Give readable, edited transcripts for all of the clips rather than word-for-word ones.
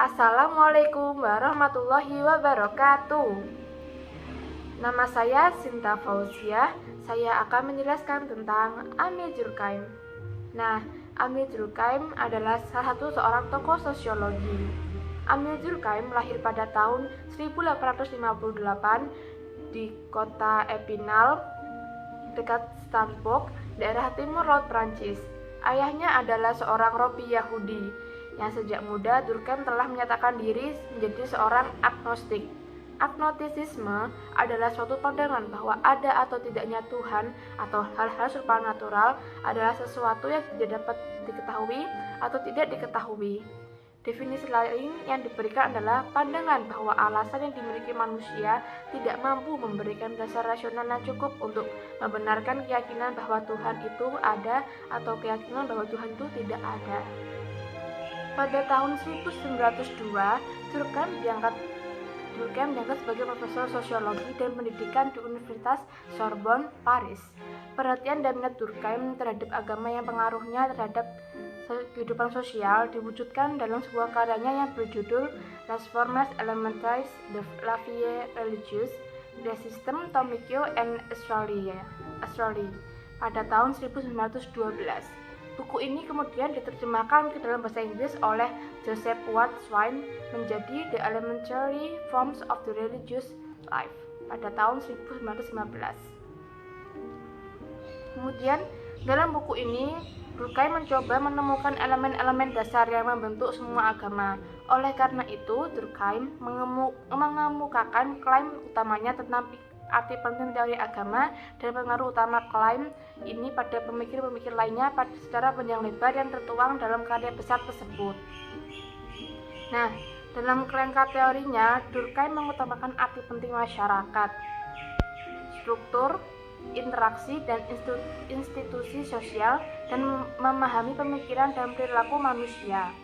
Assalamualaikum warahmatullahi wabarakatuh. Nama saya Sinta Fauzia. Saya akan menjelaskan tentang Amir Durkheim. Amir Durkheim adalah salah satu seorang tokoh sosiologi. Amir Durkheim lahir pada tahun 1858 di kota Epinal, dekat Strasbourg, daerah timur laut Prancis. Ayahnya adalah seorang Robi Yahudi yang sejak muda Durkheim telah menyatakan diri menjadi seorang agnostik. Agnostisisme adalah suatu pandangan bahwa ada atau tidaknya Tuhan atau hal-hal supranatural adalah sesuatu yang tidak dapat diketahui atau tidak diketahui. Definisi lain yang diberikan adalah pandangan bahwa alasan yang dimiliki manusia tidak mampu memberikan dasar rasional yang cukup untuk membenarkan keyakinan bahwa Tuhan itu ada atau keyakinan bahwa Tuhan itu tidak ada. Pada tahun 1902, Durkheim diangkat sebagai profesor sosiologi dan pendidikan di Universitas Sorbonne, Paris. Perhatian dan minat Durkheim terhadap agama yang pengaruhnya terhadap kehidupan sosial diwujudkan dalam sebuah karyanya yang berjudul Les Formes élémentaires de la vie religieuse, The System Tomikio and Astrologie pada tahun 1912. Buku ini kemudian diterjemahkan ke dalam bahasa Inggris oleh Joseph Ward Swine menjadi The Elementary Forms of the Religious Life pada tahun 1915. Kemudian dalam buku ini Durkheim mencoba menemukan elemen-elemen dasar yang membentuk semua agama. Oleh karena itu, Durkheim mengemukakan klaim utamanya tentang arti penting teori agama dan pengaruh utama klaim ini pada pemikir-pemikir lainnya secara panjang lebar yang tertuang dalam karya besar tersebut. Dalam kerangka teorinya, Durkheim mengutamakan arti penting masyarakat, struktur, interaksi, dan institusi sosial, dan memahami pemikiran dan perilaku manusia.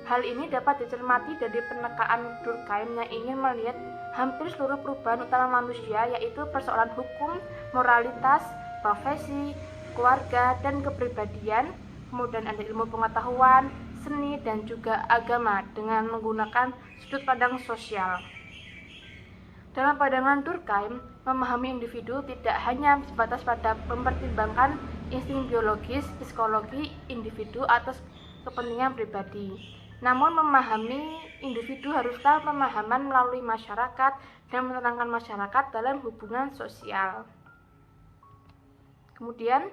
Hal ini dapat dicermati dari penekaan Durkheim yang ingin melihat hampir seluruh perubahan utama manusia, yaitu persoalan hukum, moralitas, profesi, keluarga, dan kepribadian, kemudian ada ilmu pengetahuan, seni, dan juga agama dengan menggunakan sudut pandang sosial. Dalam pandangan Durkheim, memahami individu tidak hanya sebatas pada mempertimbangkan insting biologis, psikologi individu atas kepentingan pribadi. Namun memahami individu haruslah pemahaman melalui masyarakat dan menerangkan masyarakat dalam hubungan sosial. Kemudian,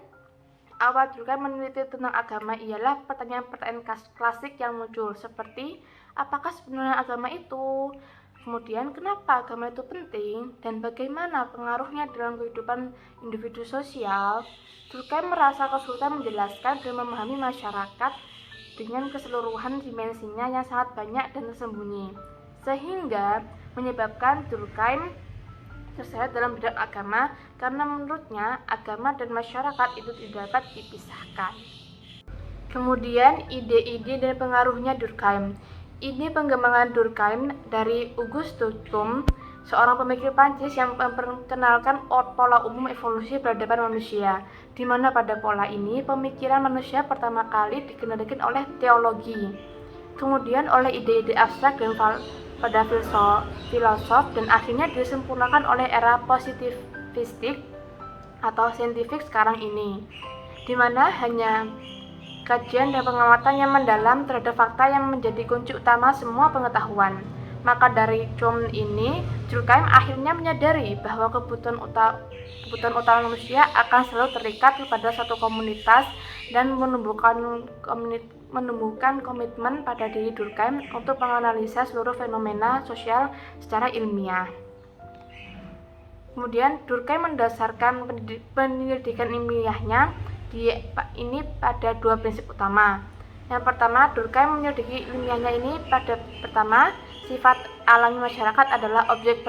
awal Durkheim meneliti tentang agama ialah pertanyaan-pertanyaan klasik yang muncul seperti apakah sebenarnya agama itu? Kemudian, kenapa agama itu penting dan bagaimana pengaruhnya dalam kehidupan individu sosial? Durkheim merasa kesulitan menjelaskan dan memahami masyarakat dengan keseluruhan dimensinya yang sangat banyak dan tersembunyi, sehingga menyebabkan Durkheim terseret dalam bidang agama karena menurutnya agama dan masyarakat itu tidak dapat dipisahkan. Kemudian, ide-ide dan pengaruhnya Durkheim. Ide pengembangan Durkheim dari Auguste Comte, seorang pemikir Prancis yang memperkenalkan pola umum evolusi peradaban manusia, di mana pada pola ini pemikiran manusia pertama kali dikendalikan oleh teologi, kemudian oleh ide-ide abstrak dan pada filosof, dan akhirnya disempurnakan oleh era positivistik atau saintifik sekarang ini, di mana hanya kajian dan pengamatan yang mendalam terhadap fakta yang menjadi kunci utama semua pengetahuan. Maka dari Comte ini, Durkheim akhirnya menyadari bahwa kebutuhan utama manusia akan selalu terikat kepada satu komunitas dan menumbuhkan komitmen pada diri Durkheim untuk menganalisa seluruh fenomena sosial secara ilmiah. Kemudian Durkheim mendasarkan penyelidikan ilmiahnya ini pada dua prinsip utama. Yang pertama, Durkheim menyelidiki ilmiahnya ini pada pertama, sifat alami masyarakat adalah objek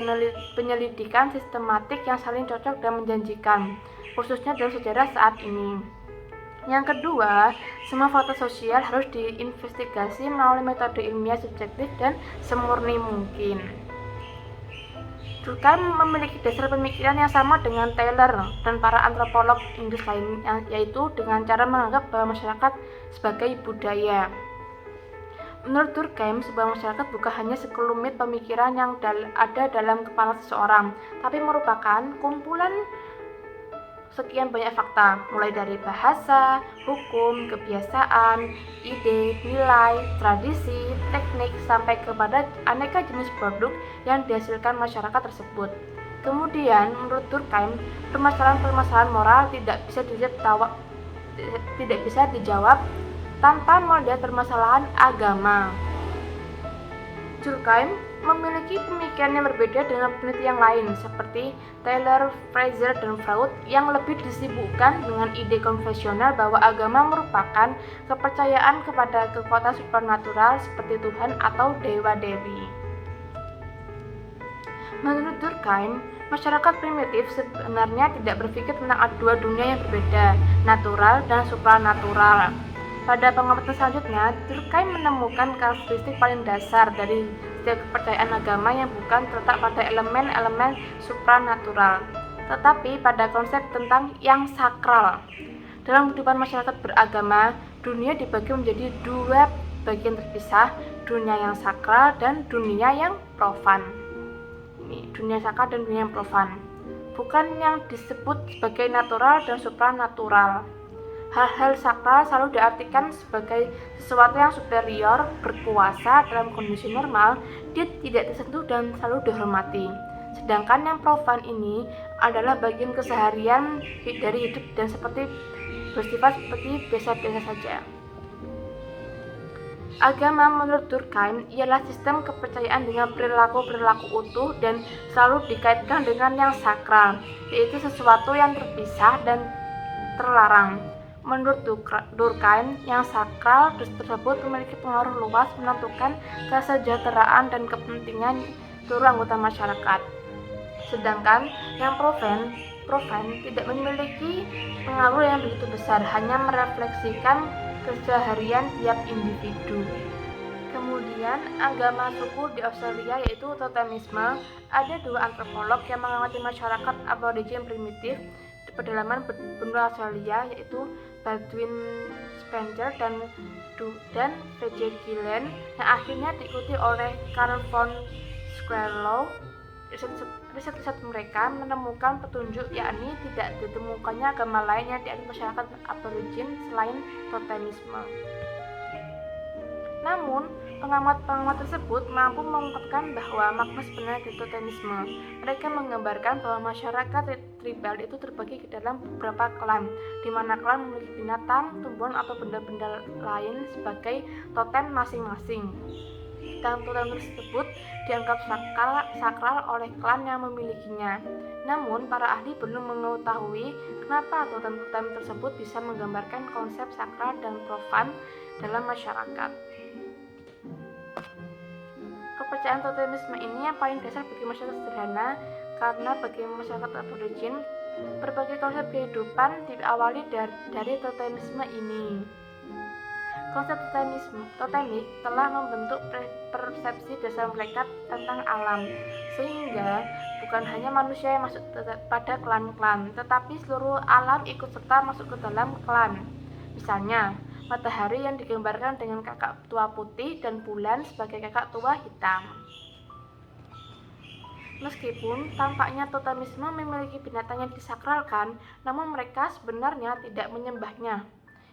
penyelidikan sistematik yang saling cocok dan menjanjikan, khususnya dalam sejarah saat ini. Yang kedua, semua fakta sosial harus diinvestigasi melalui metode ilmiah subjektif dan semurni mungkin. Durkheim memiliki dasar pemikiran yang sama dengan Taylor dan para antropolog Inggris lainnya, yaitu dengan cara menganggap bahwa masyarakat sebagai budaya. Menurut Durkheim, sebuah masyarakat bukan hanya sekelumit pemikiran yang ada dalam kepala seseorang, tapi merupakan kumpulan sekian banyak fakta, mulai dari bahasa, hukum, kebiasaan, ide, nilai, tradisi, teknik, sampai kepada aneka jenis produk yang dihasilkan masyarakat tersebut. Kemudian, menurut Durkheim, permasalahan-permasalahan moral tidak bisa dijawab tanpa melihat permasalahan agama. Durkheim memiliki pemikiran yang berbeda dengan peneliti yang lain seperti Taylor, Fraser, dan Freud yang lebih disibukkan dengan ide konvensional bahwa agama merupakan kepercayaan kepada kekuatan supernatural seperti Tuhan atau dewa-dewi. Menurut Durkheim, masyarakat primitif sebenarnya tidak berpikir tentang dua dunia yang berbeda, natural dan supranatural. Pada pengamatan selanjutnya, Durkheim menemukan karakteristik paling dasar dari setiap kepercayaan agama yang bukan terletak pada elemen-elemen supranatural, tetapi pada konsep tentang yang sakral. Dalam kehidupan masyarakat beragama, dunia dibagi menjadi dua bagian terpisah, dunia yang sakral dan dunia yang profan. Dunia sakral dan dunia yang profan, bukan yang disebut sebagai natural dan supranatural. Hal-hal sakral selalu diartikan sebagai sesuatu yang superior, berkuasa. Dalam kondisi normal, dia tidak tersentuh dan selalu dihormati. Sedangkan yang profan ini adalah bagian keseharian dari hidup dan bersifat seperti biasa-biasa saja. Agama menurut Durkheim ialah sistem kepercayaan dengan perilaku-perilaku utuh dan selalu dikaitkan dengan yang sakral, yaitu sesuatu yang terpisah dan terlarang. Menurut Durkheim, yang sakral tersebut memiliki pengaruh luas menentukan kesejahteraan dan kepentingan seluruh anggota masyarakat. Sedangkan yang profan tidak memiliki pengaruh yang begitu besar, hanya merefleksikan keseharian tiap individu. Kemudian, agama suku di Australia yaitu totemisme. Ada dua antropolog yang mengamati masyarakat aborigin primitif di pedalaman benua Australia, yaitu Baldwin Spencer dan V.J. Gillen, yang akhirnya diikuti oleh Carl von Squirrellow. Riset-riset mereka menemukan petunjuk, yakni tidak ditemukannya agama lain yang dianut masyarakat aborigin selain totemisme. Namun, pengamat-pengamat tersebut mampu mengungkapkan bahwa makna sebenarnya dari totemisme. Mereka menggambarkan bahwa masyarakat tribal itu terbagi ke dalam beberapa klan, di mana klan memiliki binatang, tumbuhan, atau benda-benda lain sebagai totem masing-masing. Dan totem tersebut dianggap sakral oleh klan yang memilikinya. Namun, para ahli belum mengetahui kenapa totem-totem tersebut bisa menggambarkan konsep sakral dan profan dalam masyarakat. Kepercayaan totemisme ini yang paling dasar bagi masyarakat sederhana, karena bagi masyarakat aborigin, berbagai konsep kehidupan diawali dari totemisme ini. Konsep totemik telah membentuk persepsi dasar mereka tentang alam, sehingga bukan hanya manusia yang masuk pada klan-klan, tetapi seluruh alam ikut serta masuk ke dalam klan. Misalnya, matahari yang digambarkan dengan kakak tua putih dan bulan sebagai kakak tua hitam. Meskipun tampaknya totemisme memiliki binatang yang disakralkan, namun mereka sebenarnya tidak menyembahnya.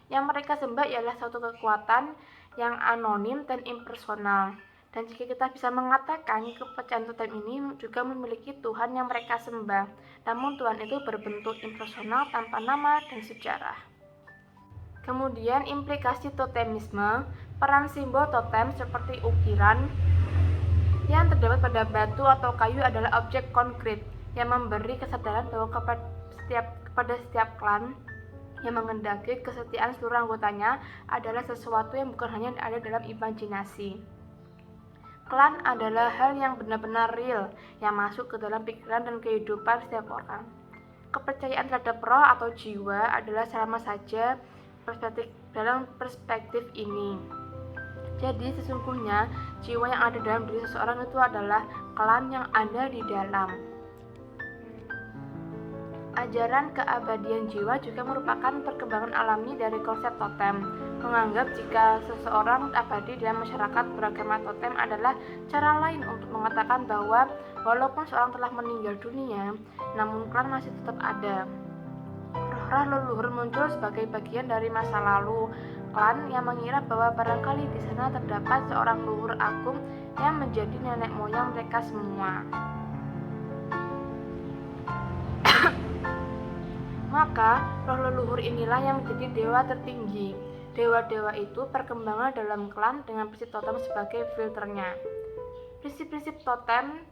Yang mereka sembah ialah suatu kekuatan yang anonim dan impersonal. Dan jika kita bisa mengatakan kepercayaan totem ini juga memiliki Tuhan yang mereka sembah, namun Tuhan itu berbentuk impersonal tanpa nama dan sejarah. Kemudian implikasi totemisme, peran simbol totem seperti ukiran yang terdapat pada batu atau kayu adalah objek konkret yang memberi kesadaran bahwa kepada setiap klan yang mengendaki kesetiaan seluruh anggotanya adalah sesuatu yang bukan hanya ada dalam imajinasi. Klan adalah hal yang benar-benar real yang masuk ke dalam pikiran dan kehidupan setiap orang. Kepercayaan terhadap roh atau jiwa adalah sama saja dalam perspektif ini. Jadi sesungguhnya jiwa yang ada dalam diri seseorang itu adalah klan yang ada di dalam. Ajaran keabadian jiwa juga merupakan perkembangan alami dari konsep totem. menganggap jika seseorang abadi dalam masyarakat beragama totem adalah cara lain untuk mengatakan bahwa walaupun seorang telah meninggal dunia, namun klan masih tetap ada. Roh-roh leluhur muncul sebagai bagian dari masa lalu klan yang mengira bahwa barangkali di sana terdapat seorang leluhur agung yang menjadi nenek moyang mereka semua. Maka roh leluhur inilah yang menjadi dewa tertinggi. Dewa-dewa itu perkembangan dalam klan dengan prinsip totem sebagai filternya. Prinsip-prinsip totem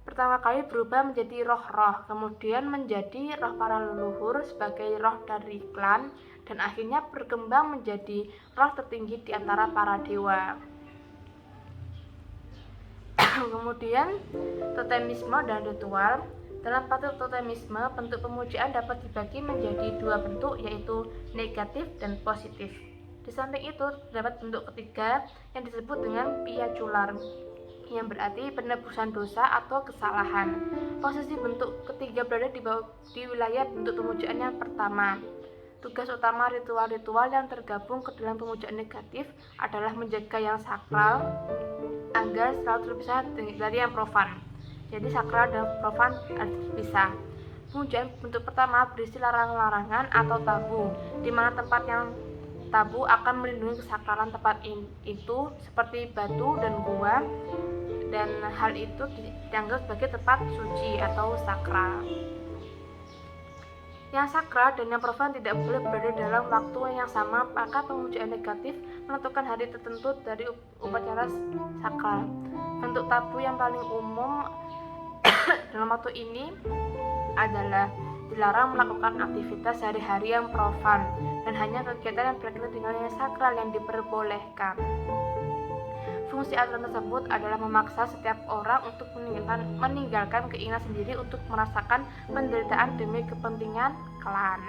pertama kali berubah menjadi roh-roh, kemudian menjadi roh para leluhur sebagai roh dari klan, dan akhirnya berkembang menjadi roh tertinggi di antara para dewa. Kemudian totemisme dan ritual. Dalam patut totemisme, bentuk pemujaan dapat dibagi menjadi dua bentuk, yaitu negatif dan positif. Di samping itu, terdapat bentuk ketiga yang disebut dengan piacular, yang berarti penebusan dosa atau kesalahan. Posisi bentuk ketiga berada di wilayah bentuk pemujaan yang pertama. Tugas utama ritual-ritual yang tergabung ke dalam pemujaan negatif adalah menjaga yang sakral agar selalu terpisah dari yang profan. Jadi sakral dan profan harus dipisah. Pemujaan bentuk pertama berisi larangan-larangan atau tabu, di mana tempat yang tabu akan melindungi kesakralan tempat itu, seperti batu dan gua, dan hal itu dianggap sebagai tempat suci atau sakral. Yang sakral dan yang profan tidak boleh berada dalam waktu yang sama, maka pemujaan negatif menentukan hari tertentu dari upacara sakral. Bentuk tabu yang paling umum dalam waktu ini adalah dilarang melakukan aktivitas sehari-hari yang profan, dan hanya kegiatan yang berkaitan dengan yang sakral yang diperbolehkan. Fungsi aturan tersebut adalah memaksa setiap orang untuk meninggalkan keinginan sendiri untuk merasakan penderitaan demi kepentingan klan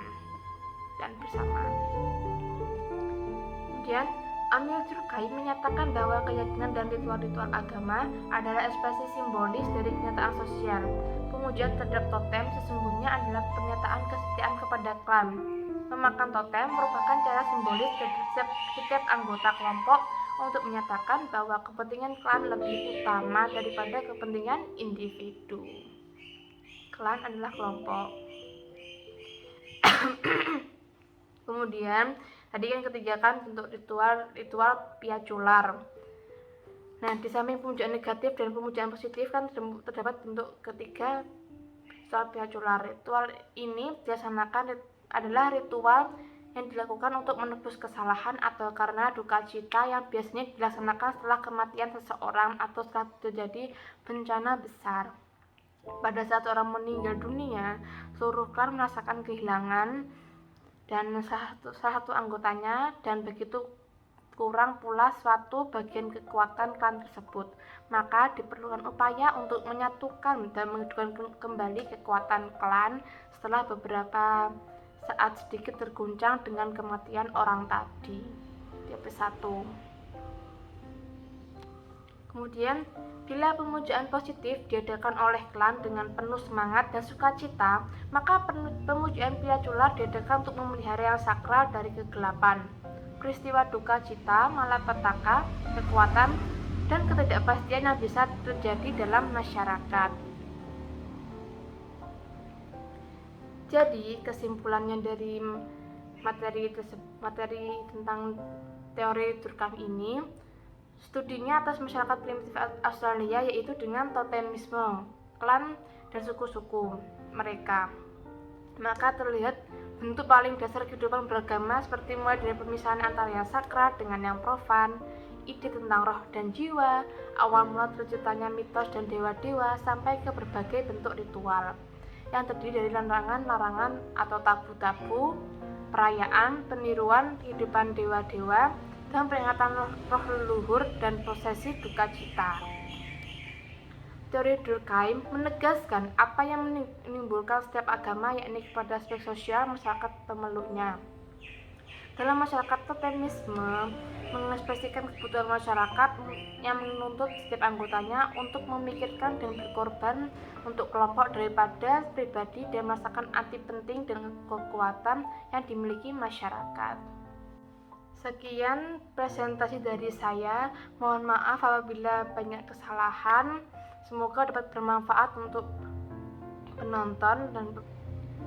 dan bersama. Kemudian Amir Durkheim menyatakan bahwa keyakinan dan ritual-ritual agama adalah ekspresi simbolis dari kenyataan sosial. Pemujaan terhadap totem sesungguhnya adalah pernyataan kesetiaan kepada klan. Memakan totem merupakan cara simbolis dari setiap anggota kelompok untuk menyatakan bahwa kepentingan klan lebih utama daripada kepentingan individu. Klan adalah kelompok. Kemudian tadi yang ketiga kan bentuk ritual piacular. Nah, di samping pemujaan negatif dan pemujaan positif kan terdapat bentuk ketiga ritual piacular. Ritual ini dilaksanakan adalah ritual yang dilakukan untuk menebus kesalahan atau karena duka cita yang biasanya dilaksanakan setelah kematian seseorang atau setelah terjadi bencana besar. Pada saat orang meninggal dunia, seluruh klan merasakan kehilangan dan salah satu anggotanya, dan begitu kurang pula suatu bagian kekuatan klan tersebut. Maka diperlukan upaya untuk menyatukan dan menghidupkan kembali kekuatan klan setelah beberapa saat sedikit terguncang dengan kematian orang tadi di episode 1. Kemudian, bila pemujaan positif diadakan oleh klan dengan penuh semangat dan sukacita, maka pemujaan piacular diadakan untuk memelihara yang sakral dari kegelapan. Peristiwa duka cita, malapetaka, kekuatan, dan ketidakpastian yang bisa terjadi dalam masyarakat. Jadi, kesimpulannya dari materi tentang teori Durkheim ini, studinya atas masyarakat primitif Australia yaitu dengan totemisme, klan, dan suku-suku mereka. Maka terlihat bentuk paling dasar kehidupan beragama seperti mulai dari pemisahan antara yang sakral dengan yang profan, ide tentang roh dan jiwa, awal mula terciptanya mitos dan dewa-dewa, sampai ke berbagai bentuk ritual yang terdiri dari larangan-larangan atau tabu-tabu, perayaan, peniruan kehidupan dewa-dewa, dan peringatan roh leluhur dan prosesi duka cita. Teori Durkheim menegaskan apa yang menimbulkan setiap agama, yakni kepada aspek sosial masyarakat pemeluknya. Dalam masyarakat totemisme mengekspresikan kebutuhan masyarakat yang menuntut setiap anggotanya untuk memikirkan dan berkorban untuk kelompok daripada pribadi dan merasakan arti penting dan kekuatan yang dimiliki masyarakat. Sekian presentasi dari saya. Mohon maaf apabila banyak kesalahan. Semoga dapat bermanfaat untuk penonton dan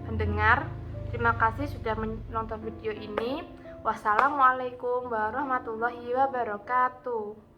pendengar. Terima kasih sudah menonton video ini. Wassalamualaikum warahmatullahi wabarakatuh.